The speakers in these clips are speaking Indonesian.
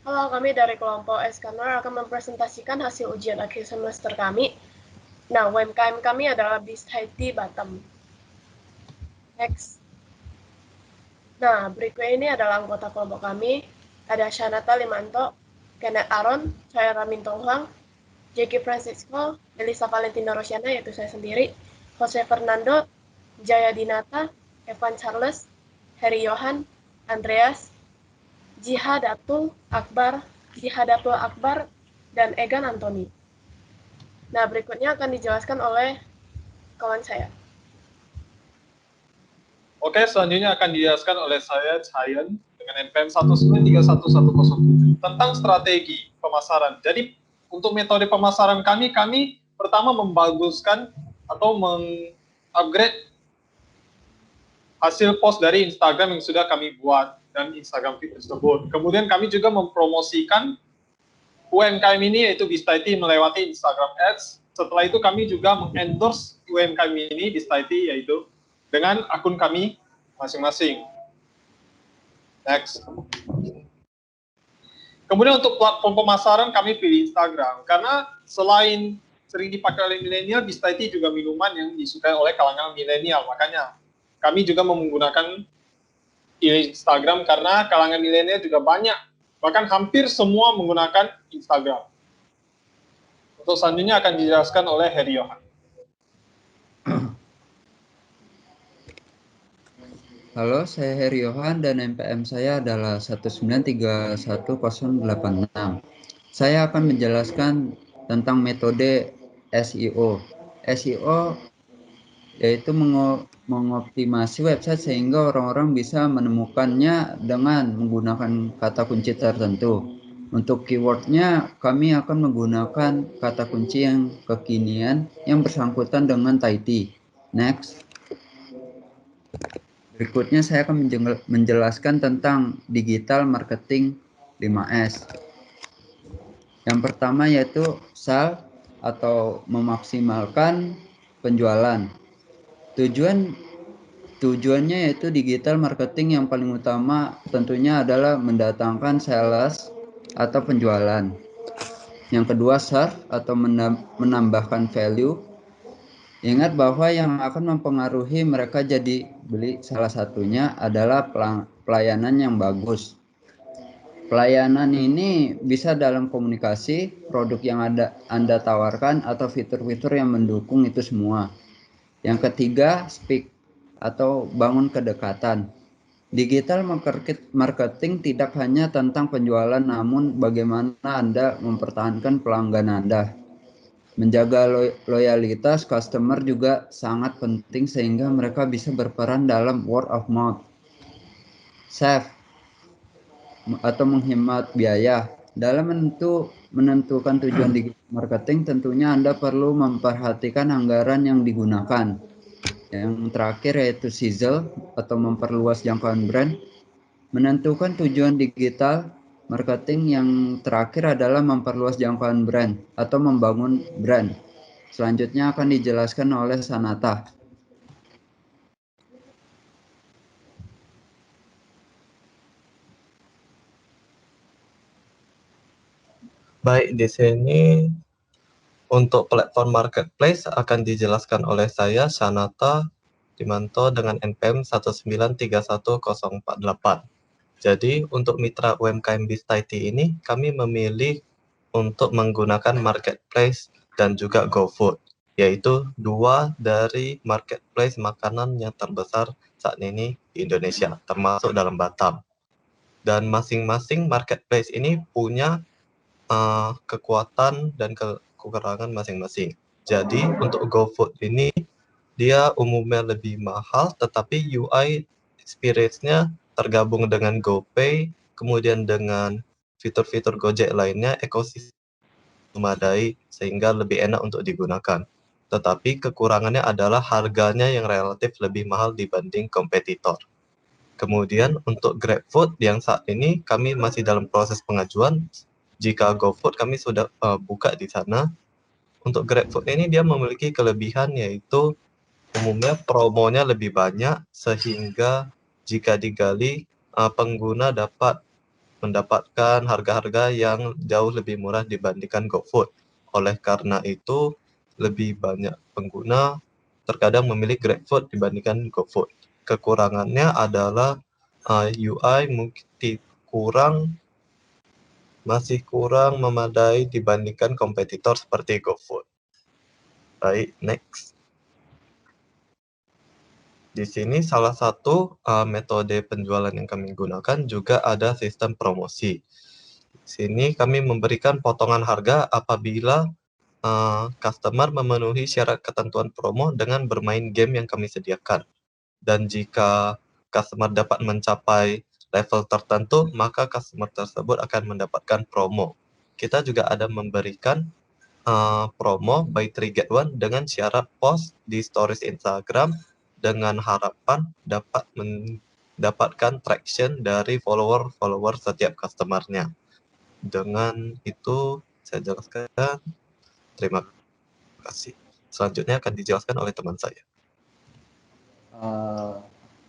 Halo, kami dari kelompok Eskaner akan mempresentasikan hasil ujian akhir semester kami. Nah, UMKM kami adalah Beast Haiti Batam. Next. Nah, berikut ini adalah anggota kelompok kami. Ada Shanata Limanto, Kenneth Aaron, saya Ramintong Huang, Jackie Francisco, Elisa Valentina Rosiana, yaitu saya sendiri, Jose Fernando, Jaya Dinata, Evan Charles, Heri Yohan, Andreas, Jihadatul Akbar, dan Egan Antoni. Nah, berikutnya akan dijelaskan oleh kawan saya. Oke, selanjutnya akan dijelaskan oleh saya, Chayan, dengan NPM 1931107 tentang strategi pemasaran. Jadi, untuk metode pemasaran kami pertama membaguskan atau meng-upgrade hasil post dari Instagram yang sudah kami buat dan Instagram feed tersebut. Kemudian kami juga mempromosikan UMKM ini, yaitu Bistaiti, melewati Instagram Ads. Setelah itu kami juga mengendorse UMKM ini, Bistaiti, yaitu dengan akun kami masing-masing. Next. Kemudian untuk platform pemasaran kami pilih Instagram, karena selain sering dipakai oleh milenial, Bistaiti juga minuman yang disukai oleh kalangan milenial. Makanya kami juga menggunakan Instagram karena kalangan milenial juga banyak, bahkan hampir semua menggunakan Instagram. Untuk selanjutnya akan dijelaskan oleh Heri Yohan. Halo, saya Heri Yohan dan NPM saya adalah 1931086. Saya akan menjelaskan tentang metode SEO. SEO yaitu mengoptimasi website sehingga orang-orang bisa menemukannya dengan menggunakan kata kunci tertentu. Untuk keywordnya, kami akan menggunakan kata kunci yang kekinian yang bersangkutan dengan Taiti. Next. Berikutnya saya akan menjelaskan tentang digital marketing 5S. Yang pertama yaitu sell atau memaksimalkan penjualan. Tujuannya yaitu digital marketing yang paling utama tentunya adalah mendatangkan sales atau penjualan. Yang kedua serve atau menambahkan value. Ingat bahwa yang akan mempengaruhi mereka jadi beli salah satunya adalah pelayanan yang bagus. Pelayanan ini bisa dalam komunikasi, produk yang Anda tawarkan, atau fitur-fitur yang mendukung itu semua. Yang ketiga, speak atau bangun kedekatan. Digital marketing tidak hanya tentang penjualan, namun bagaimana Anda mempertahankan pelanggan Anda. Menjaga loyalitas customer juga sangat penting sehingga mereka bisa berperan dalam word of mouth. Save atau menghemat biaya. Dalam menentukan tujuan digital marketing, tentunya Anda perlu memperhatikan anggaran yang digunakan. Yang terakhir yaitu sizzle atau memperluas jangkauan brand. Menentukan tujuan digital marketing yang terakhir adalah memperluas jangkauan brand atau membangun brand. Selanjutnya akan dijelaskan oleh Sanata. Baik, di sini untuk platform marketplace akan dijelaskan oleh saya, Sanata Dimanto, dengan NPM 1931048. Jadi, untuk mitra UMKM Bistaiti ini, kami memilih untuk menggunakan marketplace dan juga GoFood, yaitu dua dari marketplace makanan yang terbesar saat ini di Indonesia, termasuk dalam Batam. Dan masing-masing marketplace ini punya kekuatan dan kekurangan masing-masing. Jadi, untuk GoFood ini, dia umumnya lebih mahal, tetapi UI experience-nya tergabung dengan GoPay, kemudian dengan fitur-fitur Gojek lainnya, ekosistem memadai sehingga lebih enak untuk digunakan. Tetapi kekurangannya adalah harganya yang relatif lebih mahal dibanding kompetitor. Kemudian untuk GrabFood yang saat ini kami masih dalam proses pengajuan. Jika GoFood kami sudah buka di sana. Untuk GrabFood ini dia memiliki kelebihan yaitu umumnya promonya lebih banyak sehingga jika digali pengguna dapat mendapatkan harga-harga yang jauh lebih murah dibandingkan GoFood. Oleh karena itu, lebih banyak pengguna terkadang memilih GrabFood dibandingkan GoFood. Kekurangannya adalah UI masih kurang memadai dibandingkan kompetitor seperti GoFood. Baik, next. Di sini salah satu metode penjualan yang kami gunakan juga ada sistem promosi. Di sini kami memberikan potongan harga apabila customer memenuhi syarat ketentuan promo dengan bermain game yang kami sediakan. Dan jika customer dapat mencapai level tertentu, maka customer tersebut akan mendapatkan promo. Kita juga ada memberikan promo buy 3 get 1 dengan syarat post di stories Instagram dengan harapan dapat mendapatkan traction dari follower setiap customernya. Dengan itu saya jelaskan. Terima kasih. Selanjutnya akan dijelaskan oleh teman saya.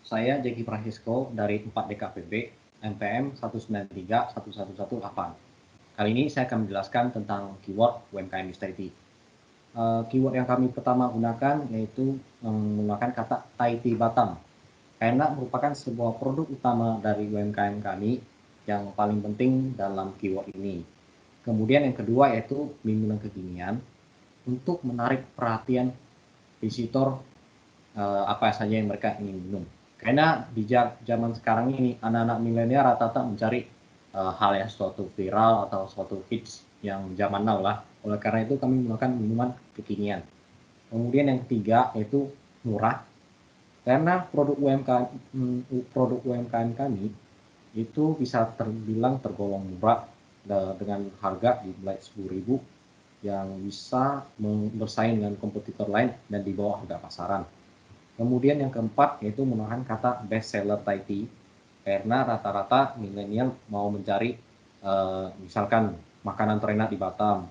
Saya Jeki Francisco dari 4 DKPB NPM 1931118. Kali ini saya akan menjelaskan tentang keyword UMKM Stability. Keyword yang kami pertama gunakan yaitu menggunakan kata Tahiti Batam, karena merupakan sebuah produk utama dari UMKM kami yang paling penting dalam keyword ini. Kemudian yang kedua yaitu minuman kekinian untuk menarik perhatian visitor apa saja yang mereka ingin minum. Karena di zaman sekarang ini anak-anak milenial rata-rata mencari hal yang suatu viral atau suatu hits yang zaman now lah. Oleh karena itu kami menggunakan minuman kekinian. Kemudian yang ketiga yaitu murah. Karena produk UMKM kami itu bisa terbilang tergolong murah dengan harga di mulai 10.000 yang bisa bersaing dengan kompetitor lain dan di bawah harga pasaran. Kemudian yang keempat yaitu menggunakan kata best seller Thai tea, karena rata-rata milenial mau mencari misalkan makanan terenak di Batam,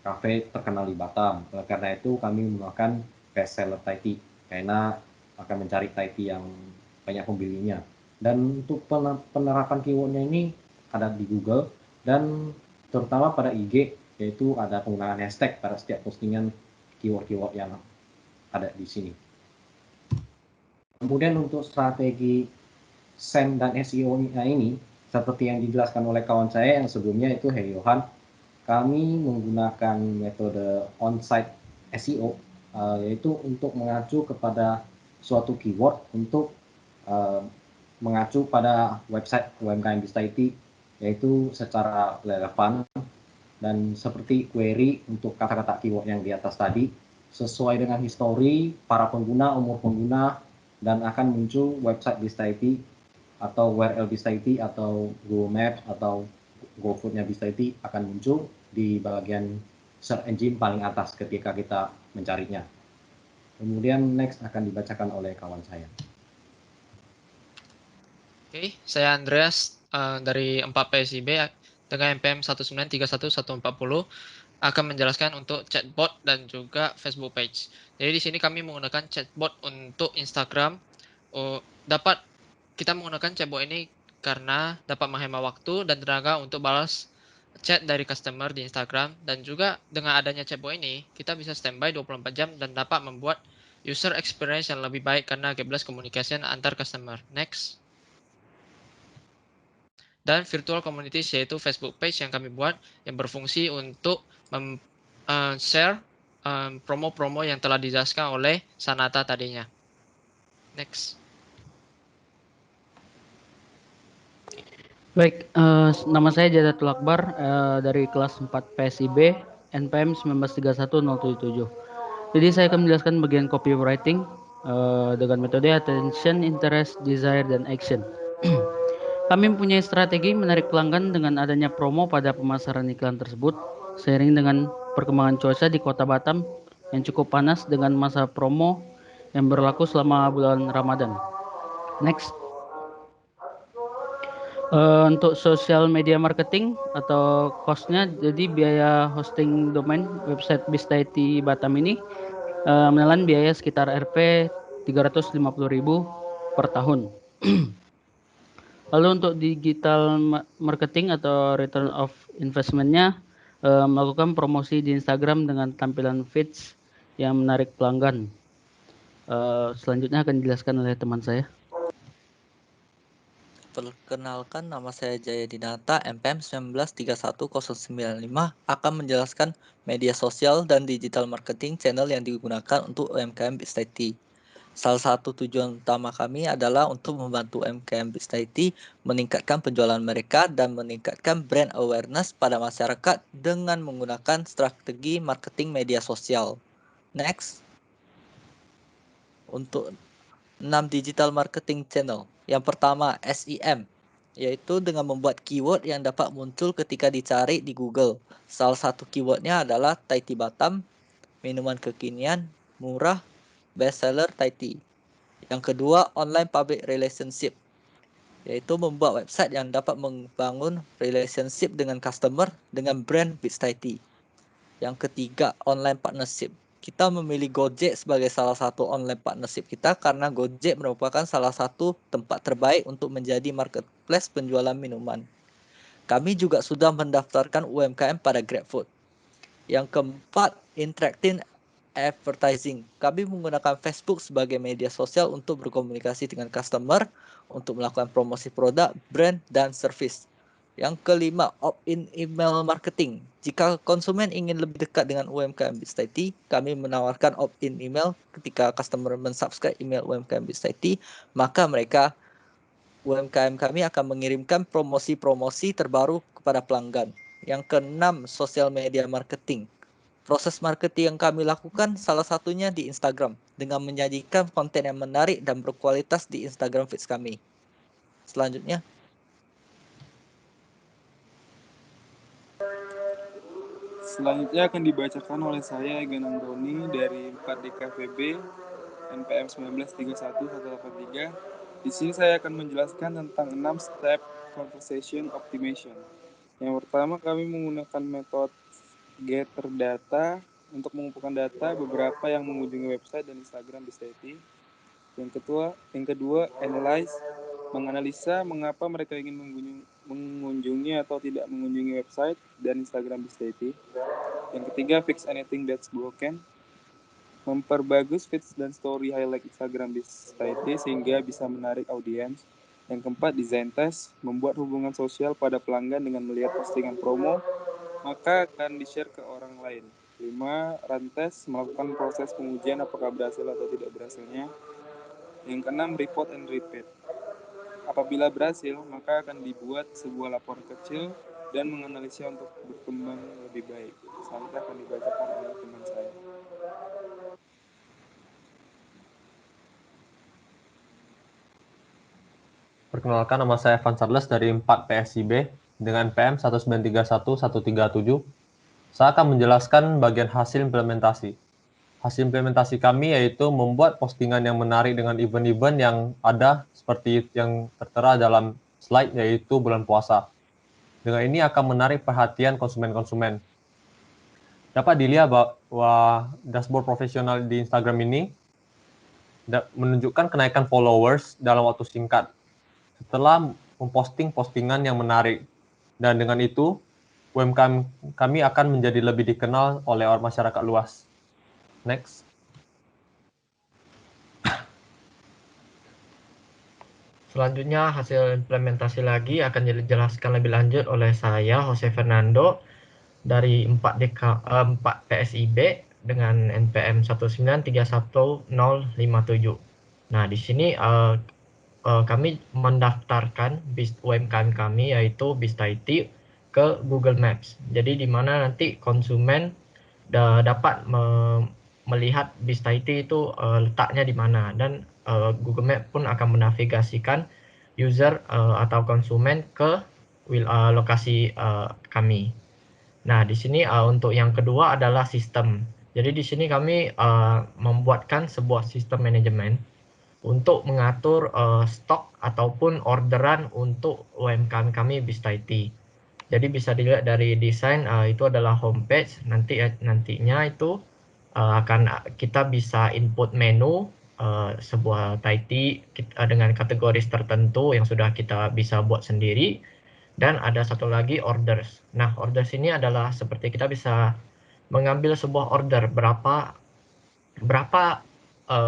kafe terkenal di Batam. Karena itu kami menggunakan best seller Thai tea karena akan mencari Thai tea yang banyak pembelinya. Dan untuk penerapan keywordnya ini ada di Google dan terutama pada IG, yaitu ada penggunaan hashtag pada setiap postingan keyword-keyword yang ada di sini. Kemudian untuk strategi SEM dan SEO-nya ini, seperti yang dijelaskan oleh kawan saya yang sebelumnya itu Heri Johan, kami menggunakan metode on-site SEO, yaitu untuk mengacu kepada suatu keyword untuk mengacu pada website UMKM Bisa IT, yaitu secara relevan dan seperti query untuk kata-kata keyword yang di atas tadi, sesuai dengan histori para pengguna, umur pengguna, dan akan muncul website Bisa IT atau URL Bisa IT atau Google Maps atau GoFood-nya Bisa IT akan muncul di bagian search engine paling atas ketika kita mencarinya. Kemudian next akan dibacakan oleh kawan saya. Oke, saya Andreas dari 4 PSIB dengan NPM 1931140 akan menjelaskan untuk chatbot dan juga Facebook page. Jadi di sini kami menggunakan chatbot untuk Instagram. Kita menggunakan chatbot ini karena dapat menghemat waktu dan tenaga untuk balas chat dari customer di Instagram, dan juga dengan adanya chatbot ini kita bisa standby 24 jam dan dapat membuat user experience yang lebih baik karena kebelas communication antar customer. Next. Dan virtual communities yaitu Facebook page yang kami buat yang berfungsi untuk share promo-promo yang telah dijelaskan oleh Sanata tadinya. Next. Baik, nama saya Jadatul Akbar dari kelas 4 PSIB NPM 1931077. Jadi saya akan menjelaskan bagian copywriting dengan metode attention, interest, desire, dan action. Kami mempunyai strategi menarik pelanggan dengan adanya promo pada pemasaran iklan tersebut, seiring dengan perkembangan cuaca di Kota Batam yang cukup panas dengan masa promo yang berlaku selama bulan Ramadan. Next. Untuk social media marketing atau cost-nya, jadi biaya hosting domain website Bisa IT Batam ini menelan biaya sekitar Rp 350.000 per tahun. Lalu untuk digital marketing atau return of investment-nya, melakukan promosi di Instagram dengan tampilan feeds yang menarik pelanggan. Selanjutnya akan dijelaskan oleh teman saya. Perkenalkan, nama saya Jaya Dinata, NPM 1931095 akan menjelaskan media sosial dan digital marketing channel yang digunakan untuk UMKM Biz IT. Salah satu tujuan utama kami adalah untuk membantu UMKM Biz IT meningkatkan penjualan mereka dan meningkatkan brand awareness pada masyarakat dengan menggunakan strategi marketing media sosial. Next. Untuk 6 digital marketing channel. Yang pertama, SEM, yaitu dengan membuat keyword yang dapat muncul ketika dicari di Google. Salah satu keywordnya adalah Thai tea Batam, minuman kekinian, murah, bestseller Thai tea. Yang kedua, online public relationship, yaitu membuat website yang dapat membangun relationship dengan customer dengan brand Biz Thai Tea. Yang ketiga, online partnership. Kita memilih Gojek sebagai salah satu online partnership kita karena Gojek merupakan salah satu tempat terbaik untuk menjadi marketplace penjualan minuman. Kami juga sudah mendaftarkan UMKM pada GrabFood. Yang keempat, interactive advertising. Kami menggunakan Facebook sebagai media sosial untuk berkomunikasi dengan customer, untuk melakukan promosi produk, brand, dan service. Yang kelima, opt-in email marketing. Jika konsumen ingin lebih dekat dengan UMKM Biz IT, kami menawarkan opt-in email ketika customer mensubscribe email UMKM Biz IT, maka UMKM kami akan mengirimkan promosi-promosi terbaru kepada pelanggan. Yang keenam, social media marketing. Proses marketing yang kami lakukan salah satunya di Instagram dengan menyajikan konten yang menarik dan berkualitas di Instagram feeds kami. Selanjutnya. Selanjutnya akan dibacakan oleh saya, Egan Anggoni dari 4DKVB NPM 1931183. Di sini saya akan menjelaskan tentang 6 step conversation optimization. Yang pertama, kami menggunakan metode gather data untuk mengumpulkan data beberapa yang mengunjungi website dan Instagram Biz IT. Yang kedua, analyze, menganalisa mengapa mereka ingin mengunjungi atau tidak mengunjungi website dan Instagram Biz IT. Yang ketiga, fix anything that's broken, memperbagus feeds dan story highlight Instagram Biz IT sehingga bisa menarik audiens. Yang keempat, design test, membuat hubungan sosial pada pelanggan dengan melihat postingan promo, maka akan di-share ke orang lain. 5, run test, melakukan proses pengujian apakah berhasil atau tidak berhasilnya. Yang keenam, report and repeat. Apabila berhasil, maka akan dibuat sebuah laporan kecil dan menganalisa untuk berkembang lebih baik. Selanjutnya akan dibacakan oleh teman saya. Perkenalkan, nama saya Evan Charles dari 4 PSIB dengan PM 1931137. Saya akan menjelaskan bagian hasil implementasi. Hasil implementasi kami yaitu membuat postingan yang menarik dengan event-event yang ada seperti yang tertera dalam slide, yaitu bulan puasa. Dengan ini akan menarik perhatian konsumen-konsumen. Dapat dilihat bahwa dashboard profesional di Instagram ini menunjukkan kenaikan followers dalam waktu singkat setelah memposting postingan yang menarik. Dan dengan itu, UMKM kami akan menjadi lebih dikenal oleh masyarakat luas. Next. Selanjutnya hasil implementasi lagi akan dijelaskan lebih lanjut oleh saya, Jose Fernando, dari 4 PSIB dengan NPM 1931057. Nah, di sini kami mendaftarkan UMKM kami yaitu Biz IT ke Google Maps. Jadi di mana nanti konsumen dapat melihat Biz IT itu letaknya di mana, dan Google Maps pun akan menavigasikan user atau konsumen ke lokasi kami. Nah, di sini untuk yang kedua adalah sistem. Jadi di sini kami membuatkan sebuah sistem manajemen untuk mengatur stok ataupun orderan untuk UMKM kami Biz IT. Jadi bisa dilihat dari desain itu adalah homepage. Nantinya itu akan kita bisa input menu sebuah title dengan kategori tertentu yang sudah kita bisa buat sendiri. Dan ada satu lagi orders. Nah, orders ini adalah seperti kita bisa mengambil sebuah order berapa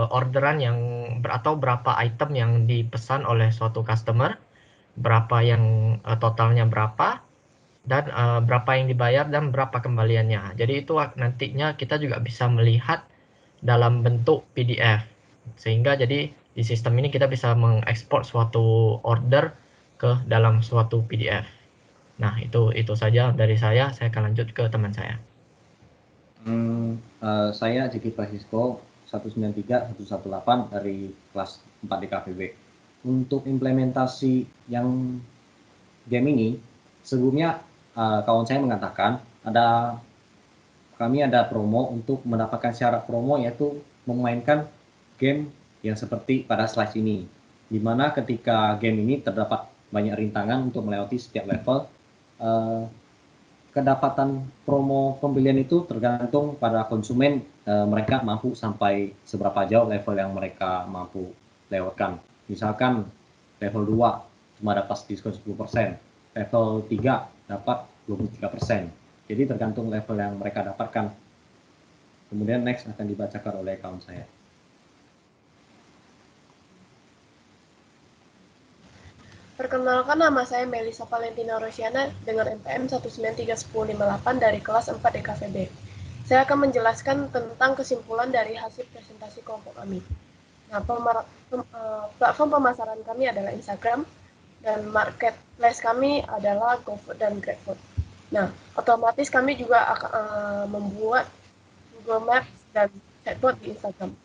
orderan yang atau berapa item yang dipesan oleh suatu customer, berapa yang totalnya berapa, dan berapa yang dibayar dan berapa kembaliannya. Jadi itu nantinya kita juga bisa melihat dalam bentuk PDF. Sehingga jadi di sistem ini kita bisa mengekspor suatu order ke dalam suatu PDF. Nah, itu saja dari saya. Saya akan lanjut ke teman saya. Saya Jiki Francisco 193118 dari kelas 4 DKVB. Untuk implementasi yang game ini, sebelumnya kawan saya mengatakan kami ada promo untuk mendapatkan syarat promo, yaitu memainkan game yang seperti pada slide ini, di mana ketika game ini terdapat banyak rintangan untuk melewati setiap level. Kedapatan promo pembelian itu tergantung pada konsumen, mereka mampu sampai seberapa jauh level yang mereka mampu lewatkan. Misalkan level 2 cuma dapat diskon 10%, level 3 dapat 23%. Jadi tergantung level yang mereka dapatkan. Kemudian next akan dibacakan oleh kawan saya. Perkenalkan, nama saya Melisa Valentina Rosiana dengan NPM 1931058 dari kelas 4 DKVB. Saya akan menjelaskan tentang kesimpulan dari hasil presentasi kelompok kami. Nah, platform pemasaran kami adalah Instagram, dan marketplace kami adalah GoFood dan GrabFood. Nah, otomatis kami juga akan membuat Google Maps dan chatbot di Instagram.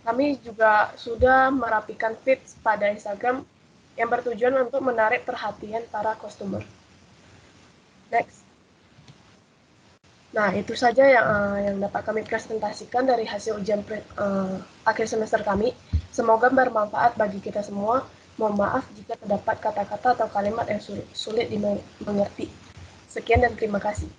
Kami juga sudah merapikan feeds pada Instagram yang bertujuan untuk menarik perhatian para customer. Next. Nah, itu saja yang dapat kami presentasikan dari hasil ujian akhir semester kami. Semoga bermanfaat bagi kita semua. Mohon maaf jika terdapat kata-kata atau kalimat yang sulit dimengerti. Sekian dan terima kasih.